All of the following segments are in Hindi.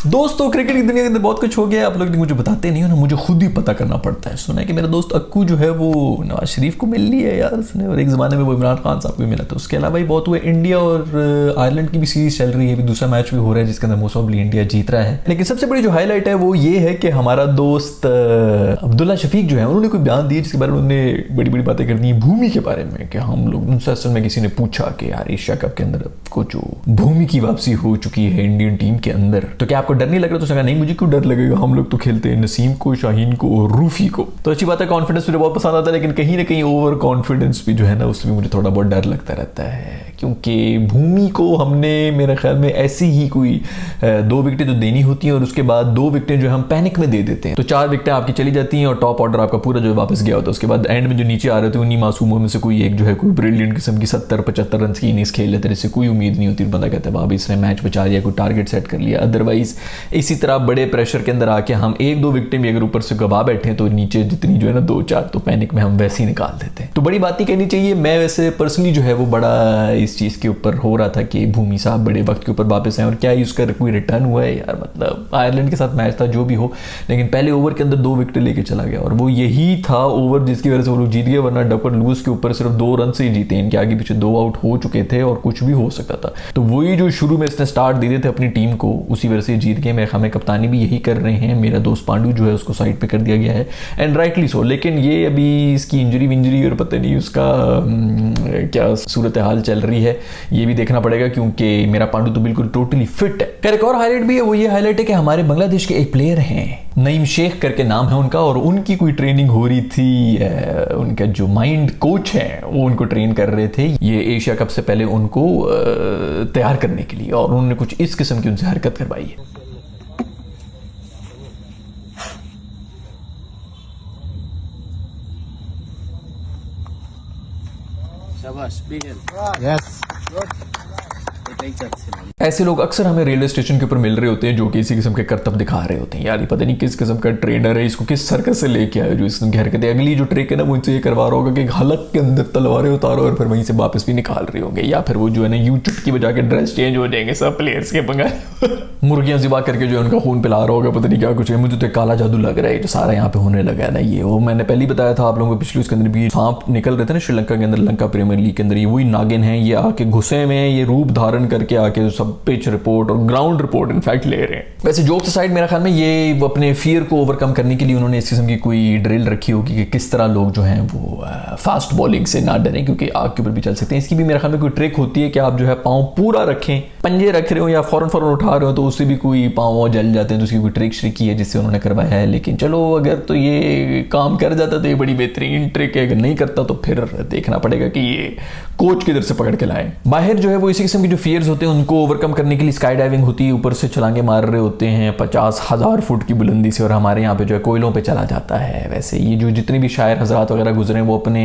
दोस्तों क्रिकेट की दुनिया के अंदर बहुत कुछ हो गया, आप लोग मुझे बताते नहीं हो ना, मुझे खुद ही पता करना पड़ता है। सुना है कि मेरा दोस्त अक्कू जो है वो नवाज शरीफ को मिल ली है यार उसने, और एक ज़माने में वो इमरान खान साहब को भी मिला था। उसके अलावा ही बहुत हुए, इंडिया और आयरलैंड की भी सीरीज चल रही है, अभी दूसरा मैच भी हो रहा है जिसके अंदर मोस्ट ऑफली इंडिया जीत रहा है। लेकिन सबसे बड़ी जो हाईलाइट है वो ये है कि हमारा दोस्त अब्दुल्ला शफीक जो है उन्होंने कोई बयान दिया जिसके बारे में उन्होंने बड़ी बड़ी बातें कर दी भूमि के बारे में, कि हम लोग उनसे असल में किसी ने पूछा कि यार एशिया कप के अंदर को जो भूमि की वापसी हो चुकी है इंडियन टीम के अंदर, तो क्या आपको डर नहीं लग रहा? तो उसने कहा नहीं मुझे क्यों डर लगेगा, हम लोग तो खेलते हैं नसीम को, शाहीन को और रूफी को। तो अच्छी बात है, कॉन्फिडेंस मुझे बहुत पसंद आता है, लेकिन कहीं ना कहीं ओवर कॉन्फिडेंस भी जो है ना उसमें मुझे थोड़ा बहुत डर लगता रहता है, क्योंकि भूमि को हमने मेरे ख्याल में ऐसी ही कोई 2 विकेटें तो देनी होती हैं और उसके बाद 2 विकेटें जो हम पैनिक में दे देते हैं, तो 4 विकेटें आपकी चली जाती हैं और टॉप ऑर्डर आपका पूरा जो वापस गया होता है। उसके बाद एंड में जो नीचे आ रहे थे उन्हीं मासूमों में से कोई एक जो है कोई ब्रिलियंट किस्म की 70-75 रन की इनिंग्स खेल लेते, इससे कोई उम्मीद नहीं होती, बंदा कहता है बाबा इसने मैच बचा लिया, कोई टारगेट सेट कर लिया। अदरवाइज इसी तरह बड़े प्रेशर के अंदर आके हम 1-2 विकेटें भी अगर ऊपर से गवा बैठे तो नीचे जितनी जो है ना 2-4 तो पैनिक में हम वैसे ही निकाल देते हैं। तो बड़ी बात नहीं कहनी चाहिए। मैं वैसे पर्सनली जो है वो बड़ा इस चीज़ के ऊपर हो रहा था कि भूमि साहब बड़े वक्त के ऊपर वापस आए और क्या ही उसका कोई रिटर्न हुआ है यार, मतलब आयरलैंड के साथ मैच था जो भी हो, लेकिन पहले ओवर के अंदर 2 विकेटें लेके चला गया और वो यही था ओवर जिसकी वजह से वो लोग जीत गए, वरना डकवर्थ लुईस के ऊपर सिर्फ 2 रन से ही जीते, इनके आगे पीछे 2 आउट हो चुके थे और कुछ भी हो सकता था। तो वही जो शुरू में इसने स्टार्ट दे दिए थे अपनी टीम को, उसी वजह से जीत गए। मेरे ख्याल में कप्तानी भी यही कर रहे हैं, मेरा दोस्त पांडू जो है उसको साइड पे कर दिया गया है एंड राइटली सो। लेकिन ये अभी इसकी इंजरी विंजरी और पता नहीं उसका क्या सूरत हाल चल रही है ये भी देखना पड़ेगा, क्योंकि मेरा पांडू तो बिल्कुल टोटली फिट है। खैर एक और हाईलाइट भी है, वो ये हाईलाइट है कि हमारे बांग्लादेश के एक प्लेयर हैं, नईम शेख करके नाम है उनका, और उनकी कोई ट्रेनिंग हो रही थी, उनका जो माइंड कोच है वो उनको ट्रेन कर रहे थे ये एशिया कप से पहले उनको तैयार करने के लिए, और उन्होंने कुछ इस किस्म की उनसे हरकत करवाई है। ऐसे लोग अक्सर हमें रेलवे स्टेशन के ऊपर मिल रहे होते हैं जो कि इसी किस्म के करतब दिखा रहे होते हैं, यार ये पता नहीं किस किस्म का ट्रेनर है, इसको किस सर्कस से लेके आया जो इस किस्म की हरकतें। अगली जो ट्रिक है ना वो इनसे ये करवा रहा होगा कि हलक के अंदर तलवारें उतारो और फिर वहीं से वापस भी निकाल रहे होंगे, या फिर वो जो है ना यूं चुटकी बजा के ड्रेस चेंज हो जाएंगे सब प्लेयर्स के पंगा मुर्गियां ज़िबा करके जो उनका खून पिला रहा होगा, पता नहीं क्या कुछ है। मुझे तो काला जादू लग रहा है जो सारा यहाँ पे होने लगा है ना, ये वो मैंने पहले ही बताया था आप लोगों को पिछले उसके अंदर भी सांप निकल रहे थे ना श्रीलंका के अंदर, लंका प्रीमियर लीग के अंदर, ये वही नागिन है, ये आके घुसे में ये रूप धारण करके आके सब पिच रिपोर्ट और ग्राउंड रिपोर्ट इनफैक्ट ले रहे हैं। वैसे जोक्स साइड मेरा ख्याल में ये वो अपने फियर को ओवरकम करने के लिए उन्होंने इस किस्म की कोई ड्रिल रखी होगी कि किस तरह लोग जो हैं वो फास्ट बॉलिंग से ना डरें, क्योंकि आग के ऊपर भी चल सकते हैं। इसकी भी मेरे ख्याल में कोई ट्रिक होती है कि आप जो है पाँव पूरा रखें, पंजे रख रहे हो या फौरन उठा रहे हो तो उससे भी कोई पाँव जल जाते हैं, तो उसकी कोई ट्रिक श्रिक की है जिससे उन्होंने करवाया है। लेकिन चलो अगर तो ये काम कर जाता तो ये बड़ी बेहतरीन ट्रिक है, अगर नहीं करता तो फिर देखना पड़ेगा कि ये कोच किधर से पकड़ के लाए। बाहर जो है वो इसी किस्म के जो फियर्स होते हैं उनको ओवरकम करने के लिए स्काई डाइविंग होती है, ऊपर से छलांगे मार रहे होते हैं 50,000 फुट की बुलंदी से, और हमारे यहाँ पे जो है कोयलों पे चला जाता है। वैसे ये जो जितने भी शायर हजरात वगैरह गुजरे वो अपने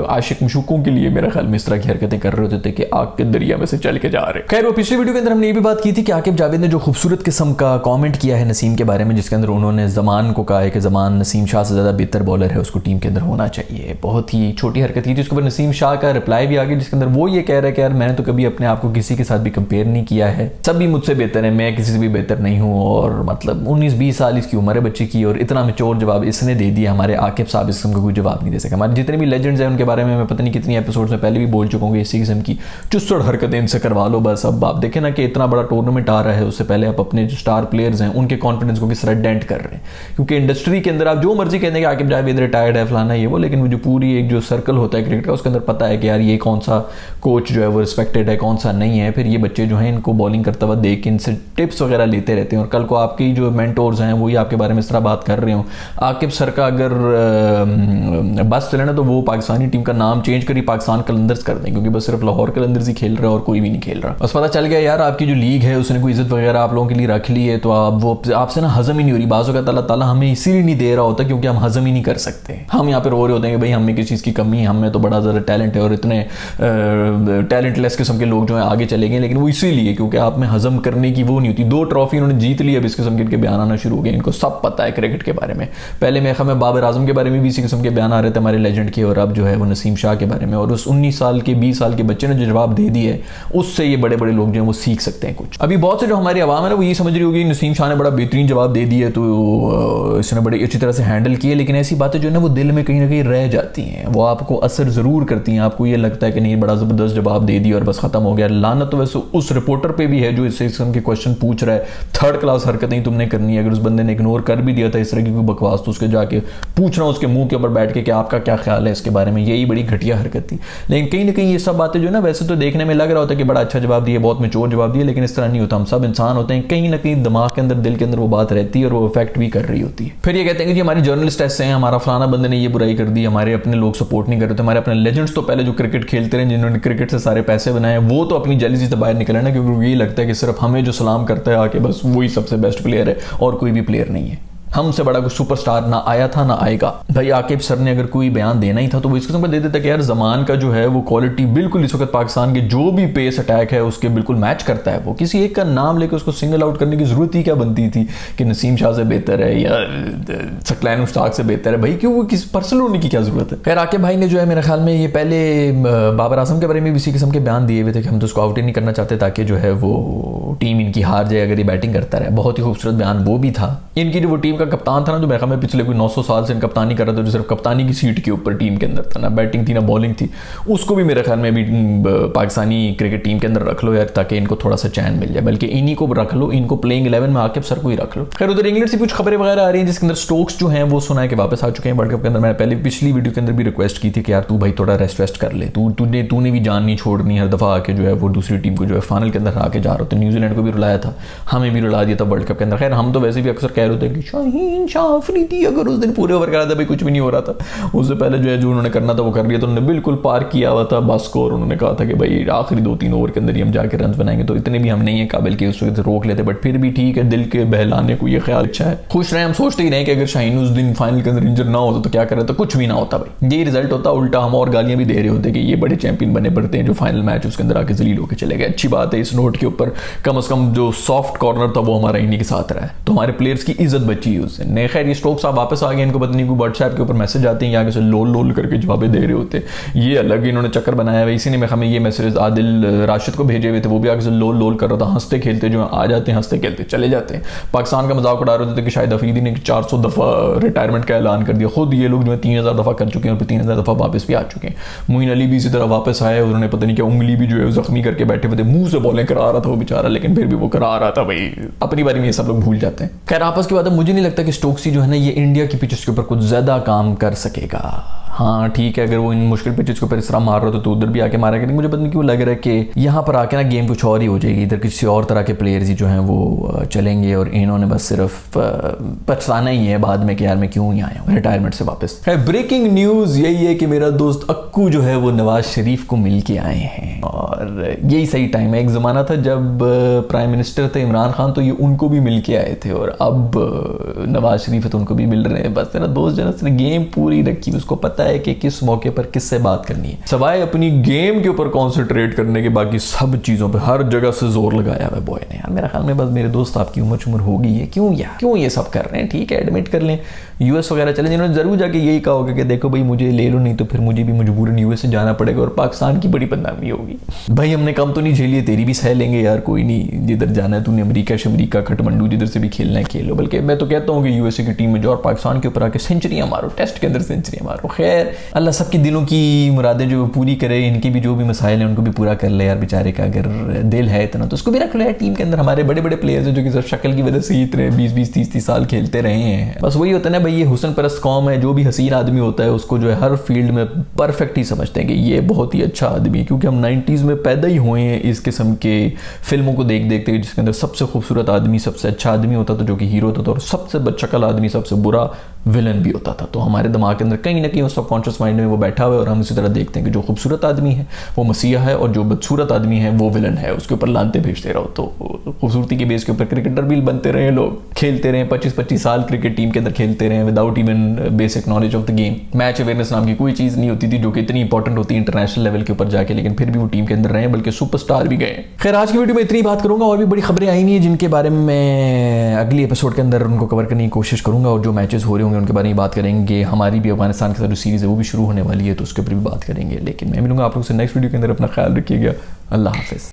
आशिक मशूकों के लिए मेरे ख्याल में इस तरह की हरकतें कर रहे होते थे कि आग के दरिया में से चल के जा रहे। खैर वो पिछली वीडियो के अंदर हमने ये भी बात की थी कि आकिब जावेद ने जो खूबसूरत किस्म का कॉमेंट किया है नसीम के बारे में, जिसके अंदर उन्होंने जमान को कहा है कि जमान नसीम शाह से ज़्यादा बेहतर बॉलर है, उसको टीम के अंदर होना चाहिए। बहुत ही छोटी हरकत की थी, उसके ऊपर नसीम शाह का रिप्लाई भी आ गया जिसके अंदर वो ये कह रहा है कि यार मैंने तो कभी अपने आप को किसी के साथ भी कंपेयर नहीं किया है, सभी मुझसे बेहतर है, मैं किसी से भी बेहतर नहीं हूँ। और मतलब 19-20 साल इसकी उम्र है बच्चे की, और इतना मैच्योर जवाब इसने दे दिया। हमारे आकिब साहब इस किस्म का कोई जवाब नहीं दे सके। हमारे जितने भी लेजेंड्स हैं उनके बारे में मैं पता नहीं कितनी एपिसोड्स में पहले भी बोल चुका हूँ, इसी किस्म की चुस्सड़ हरकतें इनसे करवा लो बस। अब आप देखें ना कि इतना बड़ा टूर्नामेंट आ रहा है, उससे पहले आप अपने जो स्टार प्लेयर्स हैं उनके कॉन्फिडेंस को किस तरह डेंट कर रहे हैं, क्योंकि इंडस्ट्री के अंदर आप जो मर्जी कहते हैं कि आकिब जावेद रिटायर्ड है फलाना ये वो, लेकिन वो जो पूरी एक जो सर्कल होता है क्रिकेट का उसके अंदर पता है कि यार ये कौन सा कोच जो है वो रिस्पेक्टेड है, कौन सा नहीं है। फिर ये बच्चे जो हैं इनको बॉलिंग करता हुआ देख के इनसे टिप्स वगैरह लेते रहते हैं, और कल को आपकी जो मेंटोर्स हैं वही आपके बारे में इस तरह बात कर रहे हो। आकिब सर का अगर बस चले ना तो वो पाकिस्तानी टीम का नाम चेंज करी पाकिस्तान कलंदर्स कर दें, क्योंकि बस सिर्फ लाहौर कलंदर्स ही खेल रहा है और कोई भी नहीं खेल रहा। बस पता चल गया यार आपकी जो लीग है उसने कोई इज्जत वगैरह आप लोगों के लिए रख ली है, तो आप वो आपसे ना हजम ही नहीं हो रही। बाज़ों का अल्लाह ताला हमें इसीलिए नहीं दे रहा होता क्योंकि हम हजम ही नहीं कर सकते। हम यहाँ पे रो रहे होते हैं कि भाई हमें किस चीज़ की कमी है, हमें तो बड़ा ज़्यादा टैलेंट है और इतने टैलेंटलेस किस्म के लोग जो हैं आगे चले गए, लेकिन वो इसीलिए क्योंकि आप में हजम करने की वो नहीं होती। 2 ट्रॉफी उन्होंने जीत ली, अब इस किस्म के इनके बयान आना शुरू हो गए, इनको सब पता है क्रिकेट के बारे में। पहले मेरे ख्याल में बाबर आजम के बारे में भी इसी किस्म के बयान आ रहे थे हमारे लेजेंड के, और अब जो है वो नसीम शाह के बारे में। और उस 19 साल के 20 साल के बच्चे ने जो जवाब दे दिया है, उससे ये बड़े बड़े लोग जो हैं वो सीख सकते हैं कुछ। अभी बहुत से जो हमारी आवाम है ना वो ये समझ रही होगी नसीम शाह ने बड़ा बेहतरीन जवाब दे दिया तो इसने बड़ी अच्छी तरह से हैंडल किए, लेकिन ऐसी बातें जो है ना वो दिल में कहीं ना कहीं रह जाती हैं, वो आपको असर ज़रूर करती हैं। आपको ये लगता है कि नहीं बड़ा ज़बरदस्त जवाब दे दिया और बस ख़त्म हो गया। लानत तो वैसे उस रिपोर्टर पे भी है जो इस किस्म के क्वेश्चन पूछ रहा है। 3rd क्लास हरकतें तुमने करनी है। अगर उस बंदे ने इग्नोर कर भी दिया था इस तरह की कोई बकवास, तो उसके जाके पूछना उसके मुंह के ऊपर बैठ के कि आपका क्या ख्याल है इसके बारे में, यही बड़ी घटिया हरकत थी। लेकिन कहीं ना कहीं ये सब बातें जो है ना वैसे तो देखने में लग रहा होता है कि बड़ा अच्छा जवाब दिया, बहुत मैच्योर जवाब दिया, लेकिन इस तरह नहीं होता। हम सब इंसान होते हैं, कहीं ना कहीं दिमाग के अंदर दिल के अंदर वो बात रहती है और वो इफेक्ट भी कर रही होती है। फिर ये कहते हैं कि हमारे जर्नलिस्ट ऐसे हैं, हमारा फलाना बंदे ने ये बुराई कर दी, हमारे अपने लोग सपोर्ट नहीं कर रहे थे। हमारे अपने लेजेंड्स तो पहले जो क्रिकेट खेलते रहे, जिन्होंने क्रिकेट से सारे पैसे बनाए, वो तो अपनी जेलसी से बाहर निकले ना, क्योंकि यही लगता है कि सिर्फ हमें जो सलाम करता है आके बस वही सबसे बेस्ट प्लेयर है और कोई भी प्लेयर नहीं है। हमसे बड़ा कोई सुपरस्टार ना आया था ना आएगा। भाई आकिब सर ने अगर कोई बयान देना ही था तो वो इस किस्म का दे देता कि यार जमान का जो है वो क्वालिटी बिल्कुल इस वक्त पाकिस्तान के जो भी पेस अटैक है उसके बिल्कुल मैच करता है। वो किसी एक का नाम लेकर उसको सिंगल आउट करने की जरूरत ही क्या बनती थी कि नसीम शाह से बेहतर है या सकलैन मुश्ताक से बेहतर है। भाई क्यों वो किसी पर्सनल होने की क्या जरूरत है। खैर आकिब भाई ने जो है मेरे ख्याल में ये पहले बाबर आजम के बारे में भी इसी किस्म के बयान दिए हुए थे कि हम तो उसको आउट ही नहीं करना चाहते ताकि जो है वो टीम इनकी हार जाए अगर ये बैटिंग करता रहे। बहुत ही खूबसूरत बयान वो भी था। इनकी जो वो टीम का कप्तान था ना, जो मैं पिछले कोई 900 साल से कप्तानी कर रहा था, जो सिर्फ कप्तानी की सीट के ऊपर टीम के अंदर था, ना बैटिंग थी ना बॉलिंग थी, उसको भी मेरे ख्याल में भी पाकिस्तानी क्रिकेट टीम के अंदर रख लो यार, ताकि इनको थोड़ा सा चैन मिल जाए। बल्कि इन्हीं को रख लो, इनको प्लेइंग 11 में आकिब सर को ही रख लो। खैर उधर इंग्लैंड से कुछ खबरें वगैरह आ रही हैं जिसके अंदर स्टोक्स जो हैं वो सुना है कि वापस आ चुके हैं वर्ल्ड कप के अंदर। मैंने पहले पिछली वीडियो के अंदर भी रिक्वेस्ट की थी कि यार तू भाई थोड़ा रेस्ट कर ले, तूने भी जान नहीं छोड़नी हर दफा आके जो है वो दूसरी टीम को जो है फाइनल के अंदर आके जा रहे हो। न्यूजीलैंड को भी रुलाया था, हमें भी रुला दिया था वर्ल्ड कप के अंदर। खैर हम तो वैसे भी अक्सर कह रहे थे कि शाहीन शाह अफरीदी अगर उस दिन पूरे ओवर करा था भाई कुछ भी नहीं हो रहा था। उससे पहले जो है जो उन्होंने करना था वो कर लिया, तो उन्होंने बिल्कुल पार किया हुआ था बस को, और उन्होंने कहा था कि भाई आखिरी 2-3 ओवर के अंदर ही हम जाके रन बनाएंगे। तो इतने भी हम नहीं है काबिल के उस वक्त रोक लेते, बट फिर भी ठीक है, दिल के बहलाने को ये ख्याल अच्छा है। खुश रहे, हम सोचते ही रहे कि अगर शाहीन उस दिन फाइनल के अंदर इंजर ना होता तो क्या करे, तो कुछ भी ना होता भाई, यही रिजल्ट होता। उल्टा हम और गालियां भी दे रहे होते कि ये बड़े चैंपियन बने पड़ते हैं जो फाइनल मैच उसके अंदर आके जलील होकर चले गए। अच्छी बात है, इस नोट के ऊपर कम से कम जो सॉफ्ट कॉर्नर था वो हमारा इन्हीं के साथ रहा है, तो हमारे प्लेयर्स की इज्जत बची है उससे। नहीं खैर ये स्टोक्स साहब वापस आ गए, इनको पता नहीं कोई व्हाट्सएप के ऊपर मैसेज आते हैं, आगे से लोल लोल करके जवाबें दे रहे होते, ये अलग इन्होंने चक्कर बनाया है। इसी ने हमें ये मैसेज आदिल राशिद को भेजे हुए थे, वो भी आगे से लोल लोल कर रहा था। हंसते खेलते जो आ जाते हैं, हंसते खेलते चले जाते हैं। पाकिस्तान का मजाक उड़ा रहे थे कि शायद अफरीदी ने 400 दफ़ा रिटायरमेंट का ऐलान कर दिया। खुद ये लोग जो है 3000 दफ़ा कर चुके हैं और 3000 दफ़ा वापस भी आ चुके हैं। मोइन अली भी इसी तरह वापस आए, उन्होंने पता नहीं क्या उंगली भी जो है जख्मी करके बैठे हुए थे, मुंह से बॉलिंग करा रहा था वो बेचारा, लेकिन फिर भी वो करा रहा था। भाई अपनी बारी में ये सब लोग भूल जाते हैं। खैर आपस की बात है, मुझे नहीं लगता कि स्टोक्सी जो है ना ये इंडिया की पिचेस के ऊपर कुछ ज्यादा काम कर सकेगा। हाँ ठीक है, अगर वो इन मुश्किल पिचेस के ऊपर इस तरह मार रहा तो उधर भी आके मारा करेंगे। मुझे पता नहीं क्यों लग रहा है कि यहाँ पर आके ना गेम कुछ और ही हो जाएगी, इधर किसी और तरह के प्लेयर्स ही जो हैं वो चलेंगे और इन्होंने बस सिर्फ पछताना ही है बाद में कि यार मैं क्यों ही आया हूँ रिटायरमेंट से वापस। ब्रेकिंग न्यूज़ यही है कि मेरा दोस्त अक्कू जो है वो नवाज शरीफ को मिल के आए हैं, और यही सही टाइम है। एक ज़माना था जब प्राइम मिनिस्टर थे इमरान खान, तो ये उनको भी मिल के आए थे, और अब नवाज शरीफ है तो उनको भी मिल रहे हैं। बस मेरा दोस्त जो है उसने गेम पूरी रखी, उसको पता है कि किस मौके पर किससे बात करनी है, सवाए अपनी गेम के ऊपर कॉन्सेंट्रेट करने के बाकी सब चीज़ों पे हर जगह से जोर लगाया हुआ बॉय ने। यार मेरा ख्याल में बस मेरे दोस्त आपकी उम्र हो गई है, क्यों ये सब कर रहे हैं। ठीक है एडमिट कर लें, यूएस वगैरह चले, जिन्होंने जरूर जाके यही कहा होगा कि देखो भाई मुझे ले लो, नहीं तो फिर मुझे भी मजबूरन यूएस से जाना पड़ेगा और पाकिस्तान की बड़ी बदनामी होगी। भाई हमने कम तो नहीं झेली, तेरी भी सह लेंगे यार, कोई नहीं, जिधर जाना है तूने अमेरिका शमरीका खटमंडू जिधर से भी खेलना है खेलो। बल्कि मैं तो कहता हूँ कि यूएसए की टीम में जो और पाकिस्तान के ऊपर आके सेंचुरियां मारो, टेस्ट के अंदर सेंचुरियां मारो। खैर अल्लाह सबके दिलों की मुरादें जो पूरी करे, इनकी भी जो भी मसाइल हैं उनको भी पूरा कर ले यार। बेचारे का अगर दिल है इतना तो उसको भी रख लो यार टीम के अंदर। हमारे बड़े बड़े प्लेयर्स हैं जो कि सिर्फ शक्ल की वजह से ही इतने 20-20 30-30 साल खेलते रहे हैं। बस वही होता है ना भाई, ये हुस्न परस्त कौम है, जो भी हसीन आदमी होता है उसको जो है हर फील्ड में परफेक्ट ही समझते हैं कि ये बहुत ही अच्छा आदमी है, क्योंकि हम 90s में पैदा ही हुए हैं इस किस्म के फिल्मों को देख देखते, जिसके अंदर सबसे खूबसूरत आदमी सबसे अच्छा आदमी होता था जो कि हीरो होता था, और सबसे बदशक्ल आदमी सबसे बुरा विलन भी होता था। तो हमारे दिमाग के अंदर कहीं ना कहीं उस सबकॉन्शियस माइंड में वो बैठा हुआ है, और हम इसी तरह देखते हैं कि जो खूबसूरत आदमी है वो मसीहा है और जो बदसूरत आदमी है वो विलन है, उसके ऊपर लानते भेजते रहो। तो खूबसूरती के बेस के ऊपर क्रिकेटर भी बनते रहे, लोग खेलते रहे 25-25 साल क्रिकेट टीम के अंदर खेलते रहे without even basic knowledge of the game. Match awareness नाम की कोई चीज़ नहीं होती थी जो कि इतनी इंपॉर्टेंट होती है इंटरनेशनल लेवल के ऊपर जाके, लेकिन फिर भी वो वो टीम के अंदर रहे बल्कि सुपरस्टार भी गए। खैर आज की वीडियो में इतनी बात करूंगा, और भी बड़ी खबरें आई हुई हैं जिनके बारे में मैं अगली एपिसोड के अंदर उनको कवर करने की कोशिश करूंगा, और जो मैचेस हो रहे होंगे उनके बारे में बात करेंगे। हमारी भी अफगानिस्तान के साथ जो सीरीज़ है वो भी शुरू होने वाली है, तो उसके ऊपर भी बात करेंगे। लेकिन मैं मिलूंगा आप लोगों से नेक्स्ट वीडियो के अंदर। अपना ख्याल रखिएगा। अल्लाह हाफिज़।